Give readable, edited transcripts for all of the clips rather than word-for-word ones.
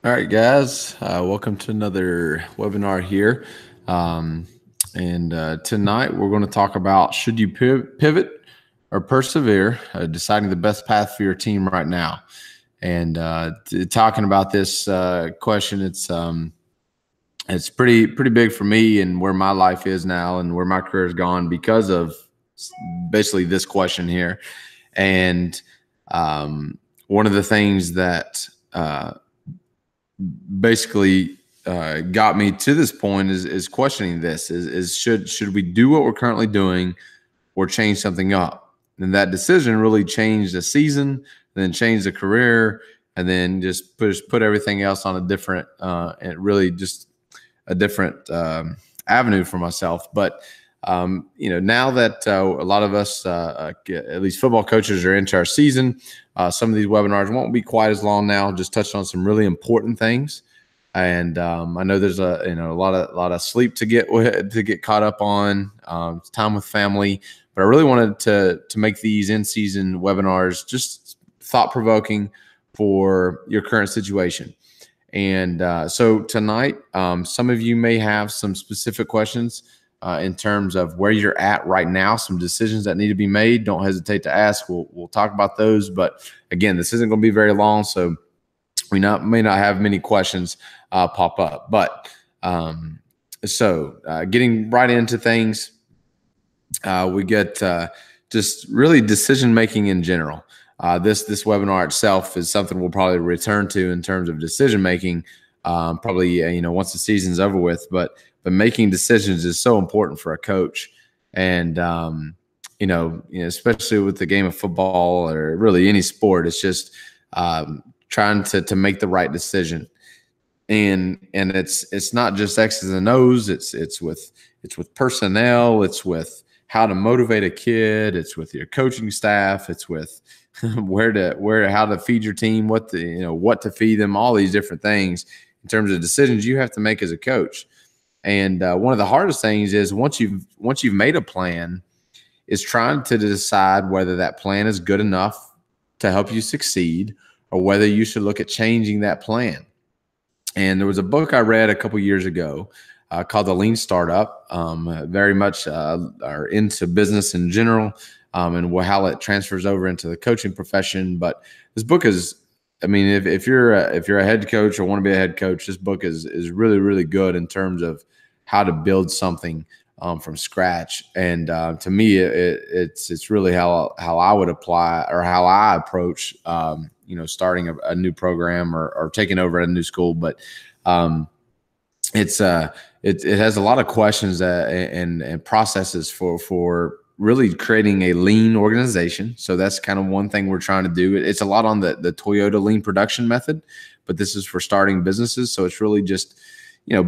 All right, guys, welcome to another webinar here. And tonight we're going to talk about should you pivot or persevere, deciding the best path for your team right now. And talking about this question, it's pretty big for me and where my life is now and where my career has gone because of basically this question here. And one of the things that basically got me to this point is questioning this is should we do what we're currently doing or change something up? And that decision really changed the season, then changed the career, and then just put everything else on a different and really just a different avenue for myself. But now that a lot of us, at least football coaches, are into our season, some of these webinars won't be quite as long now. Just touched on some really important things, and I know there's a lot of sleep to get caught up on, time with family. But I really wanted to make these in-season webinars just thought-provoking for your current situation. And so tonight, some of you may have some specific questions in terms of where you're at right now, some decisions that need to be made. Don't hesitate to ask. We'll talk about those. But again, this isn't going to be very long, so we may not have many questions pop up. But getting right into things, we get just really decision making in general. This webinar itself is something we'll probably return to in terms of decision making, probably once the season's over with. But making decisions is so important for a coach, and especially with the game of football or really any sport, it's just trying to make the right decision. And it's not just X's and O's. It's with personnel. It's with how to motivate a kid. It's with your coaching staff. It's with how to feed your team, what to feed them, all these different things in terms of decisions you have to make as a coach. And one of the hardest things is once you've made a plan, is trying to decide whether that plan is good enough to help you succeed or whether you should look at changing that plan. And there was a book I read a couple years ago called The Lean Startup. Very much are into business in general, and how it transfers over into the coaching profession. But this book is, if you're a head coach or want to be a head coach, this book is really, really good in terms of how to build something from scratch. And to me, it's really how I would apply or how I approach starting a new program or taking over a new school. But it has a lot of questions and processes for really creating a lean organization. So that's kind of one thing we're trying to do. It's a lot on the Toyota lean production method, but this is for starting businesses. So it's really just,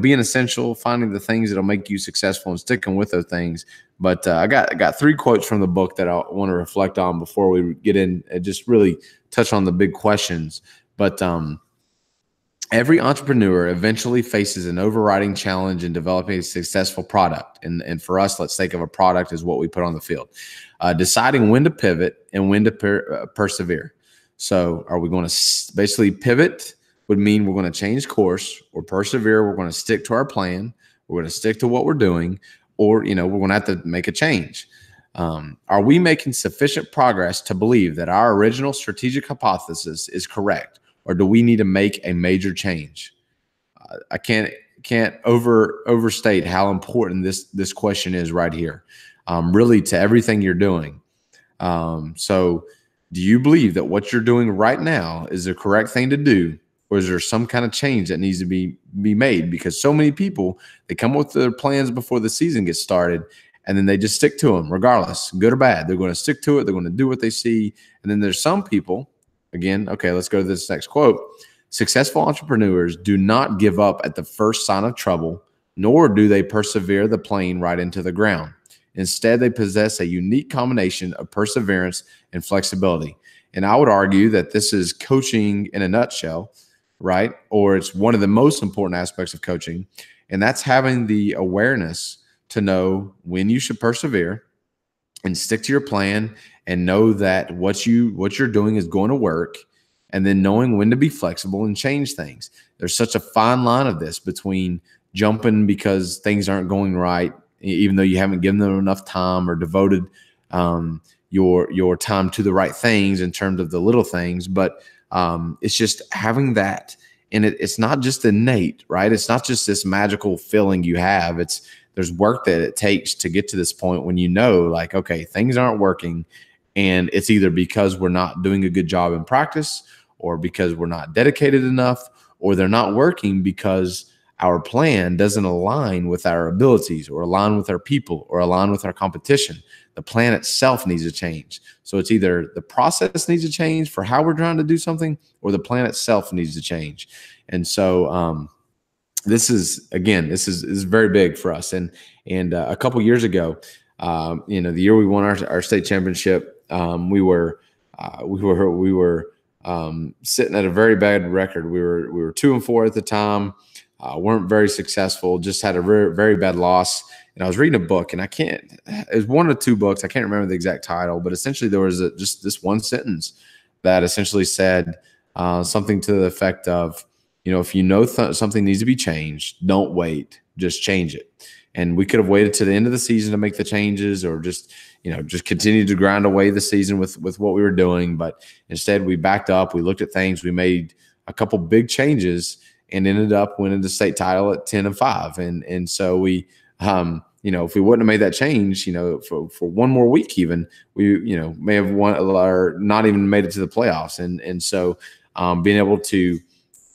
being essential, finding the things that'll make you successful and sticking with those things. But I got 3 quotes from the book that I want to reflect on before we get in and just really touch on the big questions. But every entrepreneur eventually faces an overriding challenge in developing a successful product. And for us, let's think of a product as what we put on the field. Deciding when to pivot and when to persevere. So are we going to basically pivot would mean we're going to change course, or persevere, we're going to stick to our plan, we're going to stick to what we're doing, or, we're going to have to make a change. Are we making sufficient progress to believe that our original strategic hypothesis is correct? Or do we need to make a major change? I can't overstate how important this question is right here, really to everything you're doing. So do you believe that what you're doing right now is the correct thing to do? Or is there some kind of change that needs to be made? Because so many people, they come up with their plans before the season gets started, and then they just stick to them regardless, good or bad. They're going to stick to it. They're going to do what they see. And then there's some people, again, okay, let's go to this next quote. Successful entrepreneurs do not give up at the first sign of trouble, nor do they persevere the plane right into the ground. Instead, they possess a unique combination of perseverance and flexibility. And I would argue that this is coaching in a nutshell, right? Or it's one of the most important aspects of coaching. And that's having the awareness to know when you should persevere and stick to your plan and know that what you're doing is going to work, and then knowing when to be flexible and change things. There's such a fine line of this between jumping because things aren't going right, even though you haven't given them enough time or devoted your time to the right things in terms of the little things. But it's just having that. And it's not just innate, right? It's not just this magical feeling you have. There's work that it takes to get to this point when you know, like, okay, things aren't working. And it's either because we're not doing a good job in practice, or because we're not dedicated enough, or they're not working because our plan doesn't align with our abilities, or align with our people, or align with our competition. The plan itself needs to change. So it's either the process needs to change for how we're trying to do something, or the plan itself needs to change. And so this is very big for us. And a couple years ago, the year we won our state championship, we were sitting at a very bad record. We were 2-4 at the time. Weren't very successful. Just had a very, very bad loss. And I was reading a book, and it was one of two books. I can't remember the exact title, but essentially there was just this one sentence that essentially said something to the effect of, if you know something needs to be changed, don't wait, just change it. And we could have waited to the end of the season to make the changes, or just continue to grind away the season with what we were doing. But instead we backed up, we looked at things, we made a couple big changes, and ended up winning the state title at 10-5. And so we, if we wouldn't have made that change, for one more week, even, we, may have won or not even made it to the playoffs. And so being able to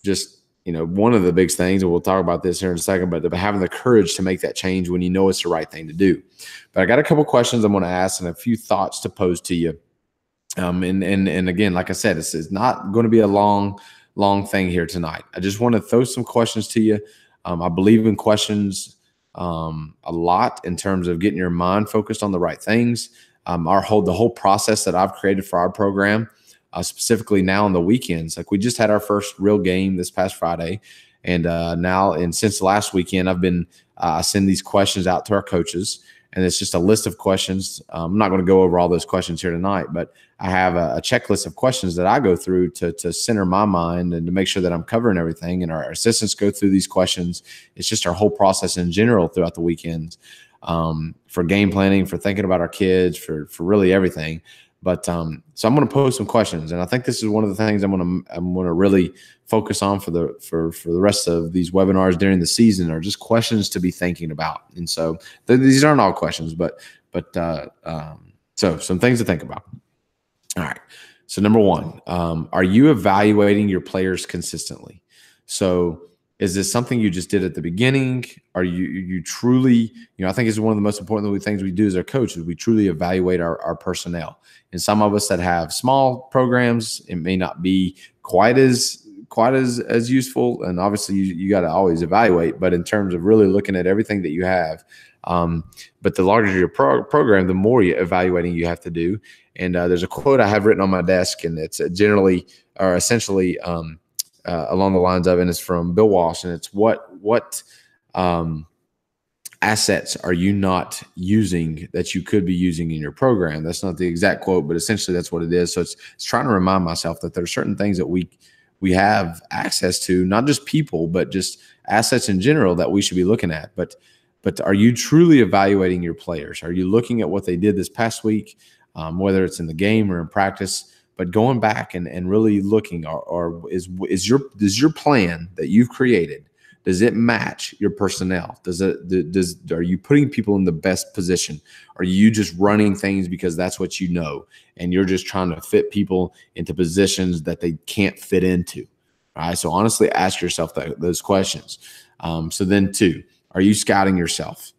just, one of the big things, and we'll talk about this here in a second, but having the courage to make that change when you know it's the right thing to do. But I got a couple questions I'm going to ask and a few thoughts to pose to you. And again, like I said, it's not going to be a long thing here tonight. I just want to throw some questions to you. I believe in questions a lot in terms of getting your mind focused on the right things. The whole process that I've created for our program, specifically now on the weekends, like we just had our first real game this past Friday, and since last weekend, I've been send these questions out to our coaches. And it's just a list of questions. I'm not going to go over all those questions here tonight, but I have a checklist of questions that I go through to center my mind and to make sure that I'm covering everything. And our assistants go through these questions. It's just our whole process in general throughout the weekends, for game planning, for thinking about our kids, for really everything. But so I'm going to pose some questions, and I think this is one of the things I'm going to really focus on for the rest of these webinars during the season, are just questions to be thinking about. And so these aren't all questions, but so some things to think about. All right. So number one, are you evaluating your players consistently? So is this something you just did at the beginning? Are you truly, I think it's one of the most important things we do as our coaches. We truly evaluate our personnel. And some of us that have small programs, it may not be quite as useful. And obviously you got to always evaluate, but in terms of really looking at everything that you have, but the larger your program, the more evaluating you have to do. And there's a quote I have written on my desk, and it's essentially along the lines of, and it's from Bill Walsh, and it's what assets are you not using that you could be using in your program? That's not the exact quote, but essentially that's what it is. So it's trying to remind myself that there are certain things that we have access to, not just people, but just assets in general that we should be looking at. But are you truly evaluating your players? Are you looking at what they did this past week, whether it's in the game or in practice? But going back and really looking, or is your plan that you've created, does it match your personnel? Are you putting people in the best position? Are you just running things because that's what you know, and you're just trying to fit people into positions that they can't fit into? All right. So honestly, ask yourself those questions. So then two, are you scouting yourself?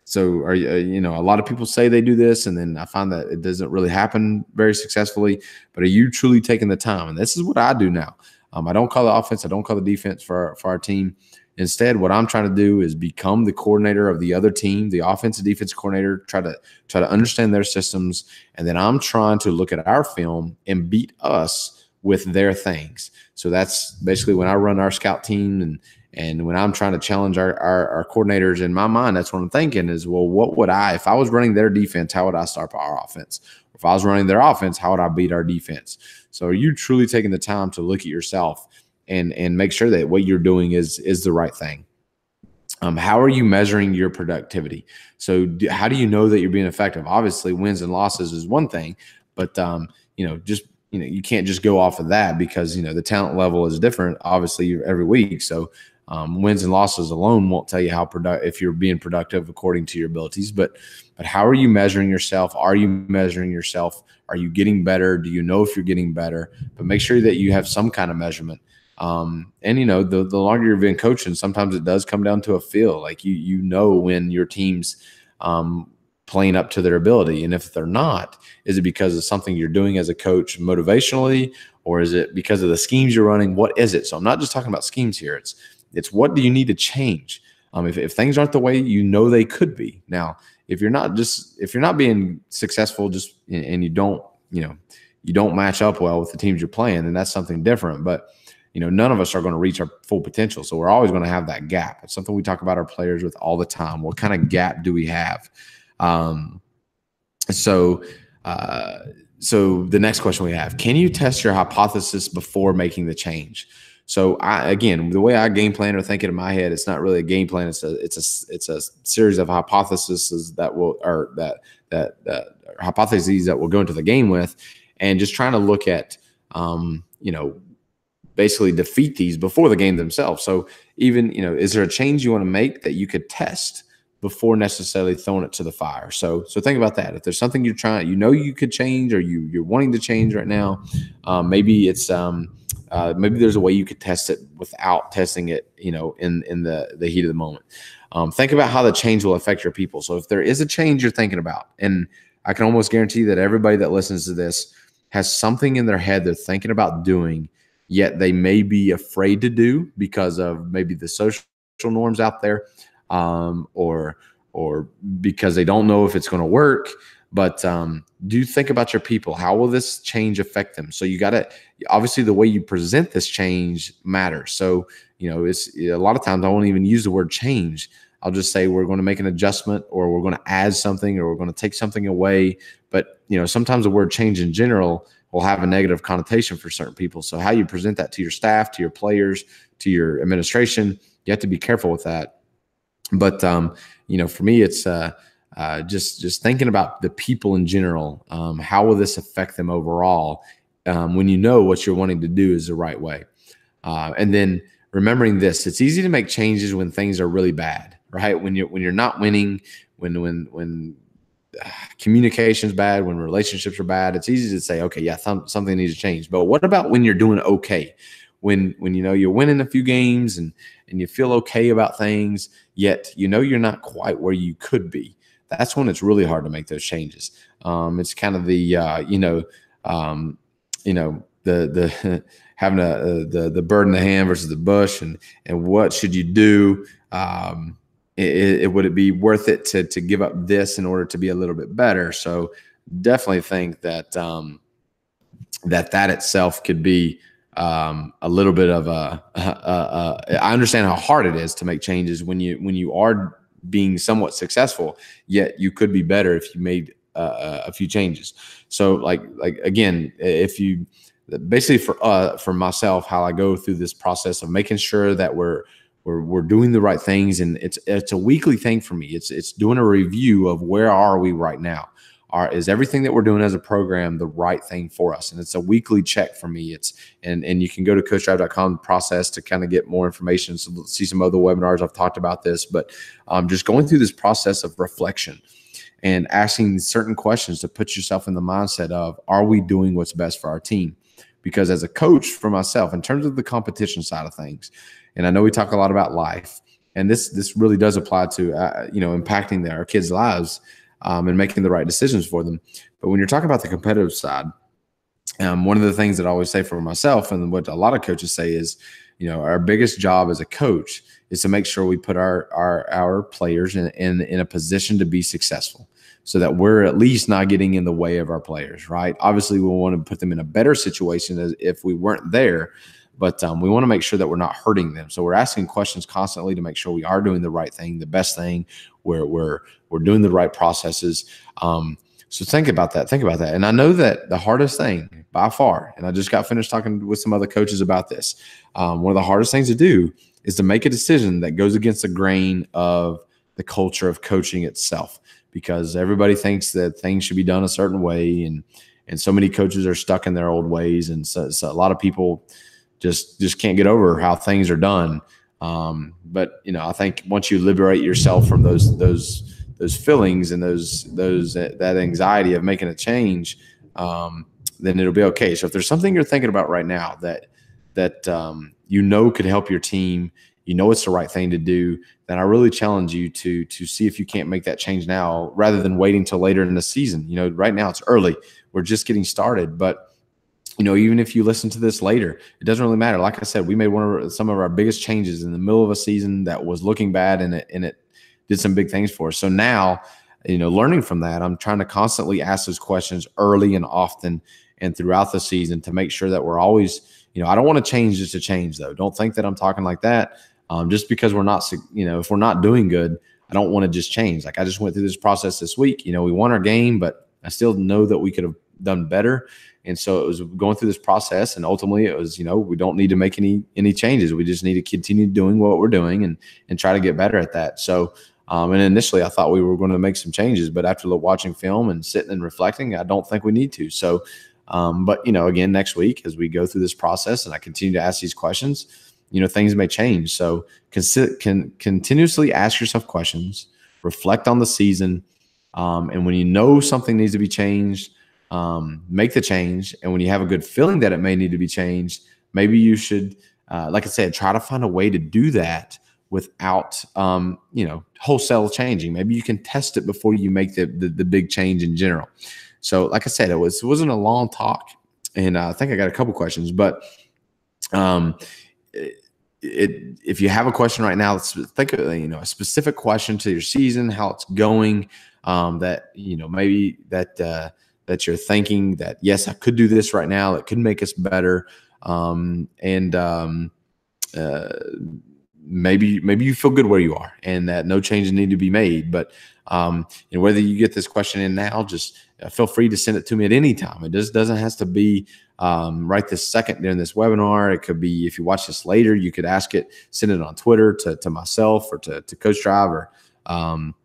So are you, a lot of people say they do this, and then I find that it doesn't really happen very successfully. But are you truly taking the time? And this is what I do now. I don't call the offense. I don't call the defense for our team. Instead, what I'm trying to do is become the coordinator of the other team, the offensive defense coordinator, try to understand their systems. And then I'm trying to look at our film and beat us with their things. So that's basically when I run our scout team, and when I'm trying to challenge our coordinators, in my mind, that's what I'm thinking is, well, what would if I was running their defense, how would I start our offense? If I was running their offense, how would I beat our defense? So are you truly taking the time to look at yourself and make sure that what you're doing is the right thing? How are you measuring your productivity? So how do you know that you're being effective? Obviously, wins and losses is one thing, but you can't just go off of that, because the talent level is different, obviously, every week. So wins and losses alone won't tell you if you're being productive according to your abilities. But how are you measuring yourself? Are you measuring yourself? Are you getting better? Do you know if you're getting better? But make sure that you have some kind of measurement. The longer you've been coaching, sometimes it does come down to a feel. Like you know when your team's playing up to their ability, and if they're not, is it because of something you're doing as a coach motivationally, or is it because of the schemes you're running? What is it? So I'm not just talking about schemes here. It's what do you need to change? If things aren't the way they could be. Now, if you're not being successful, and you don't match up well with the teams you're playing, then that's something different. But none of us are going to reach our full potential. So we're always going to have that gap. It's something we talk about our players with all the time. What kind of gap do we have? So the next question we have: can you test your hypothesis before making the change? So the way I game plan or think it in my head, it's not really a game plan. It's a series of hypotheses that hypotheses that we'll go into the game with, and just trying to look at, basically defeat these before the game themselves. So even, is there a change you want to make that you could test before necessarily throwing it to the fire? So think about that. If there's something you're trying, you could change, or you're wanting to change right now, maybe it's maybe there's a way you could test it without testing it, in the heat of the moment. Think about how the change will affect your people. So if there is a change you're thinking about, and I can almost guarantee that everybody that listens to this has something in their head they're thinking about doing, yet they may be afraid to do because of maybe the social norms out there, or because they don't know if it's going to work. But do think about your people. How will this change affect them? So you got to, obviously, the way you present this change matters. So, it's a lot of times I won't even use the word change. I'll just say we're going to make an adjustment, or we're going to add something, or we're going to take something away. But, sometimes the word change in general will have a negative connotation for certain people. So how you present that to your staff, to your players, to your administration, you have to be careful with that. But, for me, it's just thinking about the people in general. How will this affect them overall? When you know what you're wanting to do is the right way. And then remembering this, it's easy to make changes when things are really bad, right? When you're not winning, when communication's bad, when relationships are bad, it's easy to say, okay, yeah, something needs to change. But what about when you're doing okay? When you're winning a few games and you feel okay about things, yet you're not quite where you could be. That's when it's really hard to make those changes. It's kind of the the having the bird in the hand versus the bush, and what should you do? Would it be worth it to give up this in order to be a little bit better? So definitely think that that itself could be a little bit of I understand how hard it is to make changes when you are being somewhat successful, yet you could be better if you made a few changes. So like again, if you basically for myself, how I go through this process of making sure that we're doing the right things, and it's a weekly thing for me. It's doing a review of where are we right now. Is everything that we're doing as a program the right thing for us? And it's a weekly check for me. And you can go to coachdrive.com process to kind of get more information. So see some other webinars I've talked about this, but just going through this process of reflection and asking certain questions to put yourself in the mindset of, are we doing what's best for our team? Because as a coach for myself, in terms of the competition side of things, and I know we talk a lot about life, and this really does apply to, impacting our kids' lives, and making the right decisions for them. But when you're talking about the competitive side, one of the things that I always say for myself, and what a lot of coaches say, is, our biggest job as a coach is to make sure we put our players in a position to be successful, so that we're at least not getting in the way of our players, right? Obviously, we want to put them in a better situation as if we weren't there, but we want to make sure that we're not hurting them. So we're asking questions constantly to make sure we are doing the right thing, the best thing. We're doing the right processes. So think about that. Think about that. And I know that the hardest thing by far, and I just got finished talking with some other coaches about this. One of the hardest things to do is to make a decision that goes against the grain of the culture of coaching itself, because everybody thinks that things should be done a certain way, and so many coaches are stuck in their old ways, and so a lot of people just can't get over how things are done. But I think once you liberate yourself from those feelings and that anxiety of making a change, then it'll be okay. So if there's something you're thinking about right now that could help your team, it's the right thing to do, then I really challenge you to see if you can't make that change now rather than waiting till later in the season. Right now it's early. We're just getting started, but even if you listen to this later, it doesn't really matter. Like I said, we made some of our biggest changes in the middle of a season that was looking bad, and it did some big things for us. So now, learning from that, I'm trying to constantly ask those questions early and often and throughout the season to make sure that we're always, I don't want to change just to change, though. Don't think that I'm talking like that. Just because we're not, if we're not doing good, I don't want to just change. Like I just went through this process this week. We won our game, but I still know that we could have done better. And so it was going through this process, and ultimately it was, we don't need to make any changes. We just need to continue doing what we're doing and try to get better at that. So, and initially I thought we were going to make some changes, but after watching film and sitting and reflecting, I don't think we need to. So, but again, next week as we go through this process and I continue to ask these questions, things may change. So continuously ask yourself questions, reflect on the season. And when something needs to be changed, make the change. And when you have a good feeling that it may need to be changed, maybe you should, like I said, try to find a way to do that without, wholesale changing. Maybe you can test it before you make the big change in general. So like I said, it wasn't a long talk, and I think I got a couple questions, but, if you have a question right now, let's think of, a specific question to your season, how it's going, that, maybe that you're thinking that, yes, I could do this right now. It could make us better. Maybe you feel good where you are and that no changes need to be made. But, whether you get this question in now, just feel free to send it to me at any time. It just doesn't have to be right this second during this webinar. It could be, if you watch this later, you could ask it, send it on Twitter to myself or to Coach Drive, or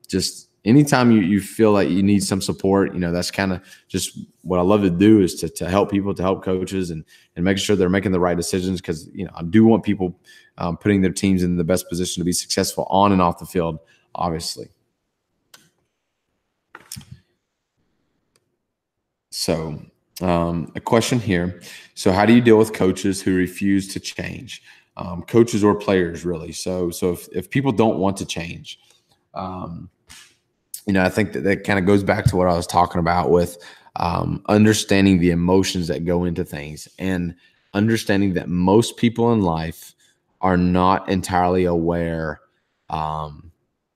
just anytime you feel like you need some support. That's kind of just what I love to do, is to help people, to help coaches and making sure they're making the right decisions. Because, I do want people putting their teams in the best position to be successful on and off the field, obviously. So a question here. So how do you deal with coaches who refuse to change? Coaches or players, really. So if people don't want to change, I think that kind of goes back to what I was talking about with understanding the emotions that go into things, and understanding that most people in life are not entirely aware.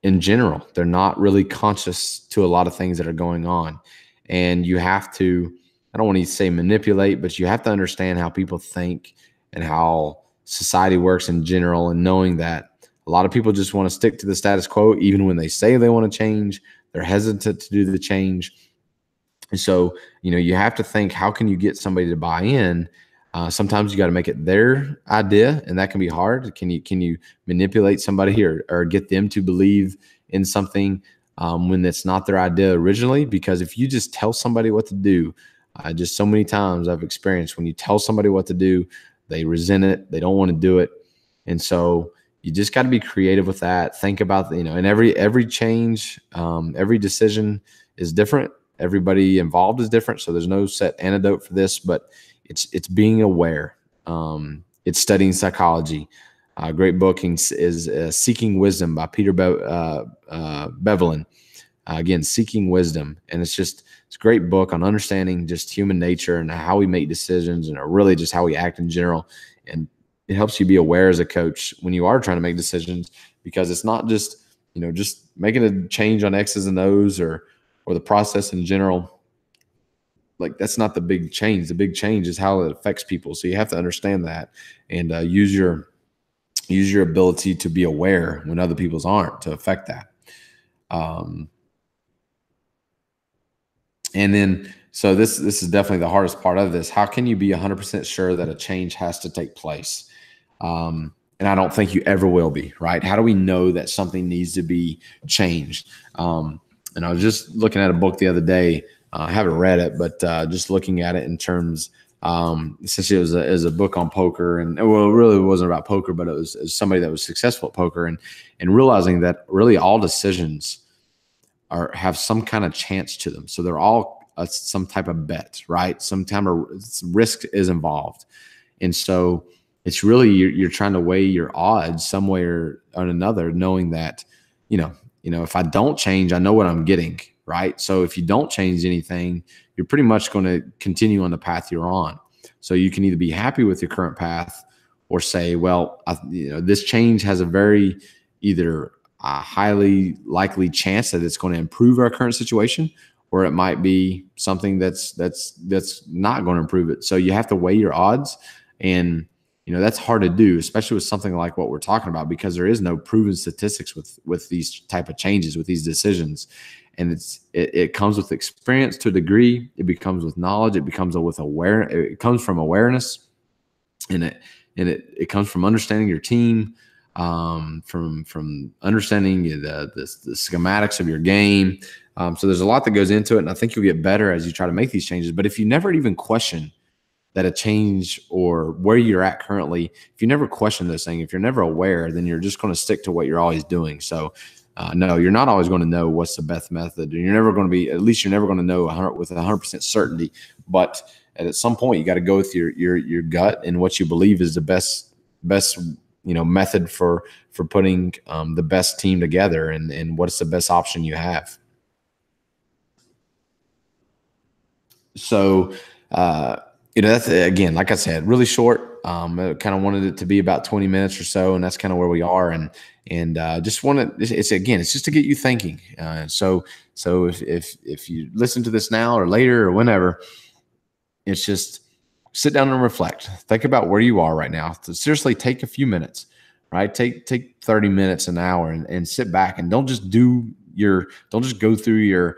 In general, they're not really conscious to a lot of things that are going on. And you have to, I don't want to say manipulate, but you have to understand how people think and how society works in general, and knowing that a lot of people just want to stick to the status quo. Even when they say they want to change, they're hesitant to do the change. And so, you have to think, how can you get somebody to buy in? Sometimes you got to make it their idea, and that can be hard. Can you manipulate somebody or get them to believe in something when it's not their idea originally? Because if you just tell somebody what to do, just so many times I've experienced, when you tell somebody what to do, they resent it. They don't want to do it. And so you just got to be creative with that. Think about, and every change, every decision is different. Everybody involved is different. So there's no set antidote for this, but it's being aware. It's studying psychology. A great book is Seeking Wisdom by Peter Bevelin. Again, Seeking Wisdom. And it's a great book on understanding just human nature and how we make decisions, and really just how we act in general. And it helps you be aware as a coach when you are trying to make decisions, because it's not just, just making a change on X's and O's or the process in general. Like, that's not the big change. The big change is how it affects people. So you have to understand that, and use your ability to be aware when other people's aren't, to affect that. And then, so this is definitely the hardest part of this. How can you be 100% sure that a change has to take place? And I don't think you ever will be, right? How do we know that something needs to be changed? And I was just looking at a book the other day. I haven't read it, but just looking at it in terms, essentially it was a book on poker, and well, it really wasn't about poker, but it was somebody that was successful at poker, and realizing that really all decisions have some kind of chance to them. So they're all some type of bet, right? Some type of risk is involved. And so it's really, you're trying to weigh your odds some way or another, knowing that, if I don't change, I know what I'm getting, right? So if you don't change anything, you're pretty much going to continue on the path you're on. So you can either be happy with your current path or say, well, this change has a very either a highly likely chance that it's going to improve our current situation, or it might be something that's not going to improve it. So you have to weigh your odds, and that's hard to do, especially with something like what we're talking about, because there is no proven statistics with these type of changes, with these decisions. And it comes with experience to a degree. It becomes with knowledge. It becomes with awareness. It comes from awareness, and it comes from understanding your team, from understanding the schematics of your game. So there's a lot that goes into it, and I think you'll get better as you try to make these changes. But if you never even question that a change or where you're at currently, if you never question those things, if you're never aware, then you're just going to stick to what you're always doing. So no, you're not always going to know what's the best method. You're never going to be, at least you're never going to know with 100% certainty. But at some point, you got to go with your gut and what you believe is the best method for putting the best team together, and what's the best option you have. So, that's, again, like I said, really short. I kind of wanted it to be about 20 minutes or so, and that's kind of where we are. And just want to, it's just to get you thinking. So if you listen to this now or later or whenever, it's just sit down and reflect. Think about where you are right now. So seriously, take a few minutes, right? Take 30 minutes, an hour, and sit back, and don't just go through your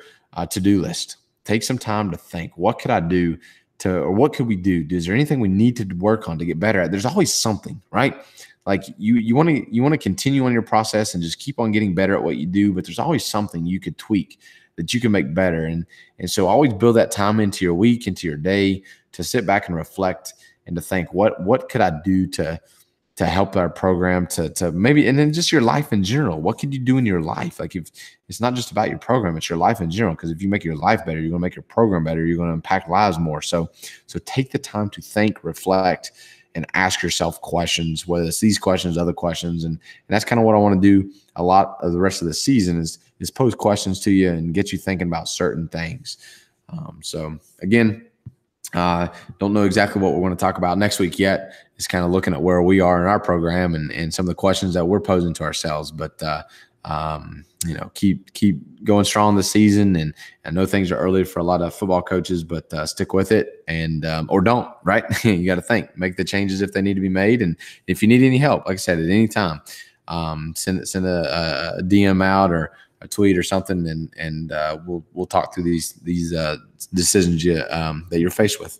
to-do list. Take some time to think, what could I do or what could we do? Is there anything we need to work on to get better at? There's always something, right? Like you want to continue on your process and just keep on getting better at what you do, but there's always something you could tweak that you can make better. And so always build that time into your week, into your day, to sit back and reflect and to think, what could I do to help our program, to maybe, and then just your life in general. What could you do in your life? Like, if it's not just about your program, it's your life in general. Because if you make your life better, you're going to make your program better. You're going to impact lives more. So take the time to think, reflect, and ask yourself questions, whether it's these questions, other questions. And that's kind of what I want to do a lot of the rest of the season is pose questions to you and get you thinking about certain things. So again, don't know exactly what we're going to talk about next week yet. It's kind of looking at where we are in our program and some of the questions that we're posing to ourselves. But keep going strong this season. And I know things are early for a lot of football coaches, but stick with it, and or don't. Right? You got to think, make the changes if they need to be made, and if you need any help, like I said, at any time, send a DM out or a tweet or something, and we'll talk through these decisions that you're faced with.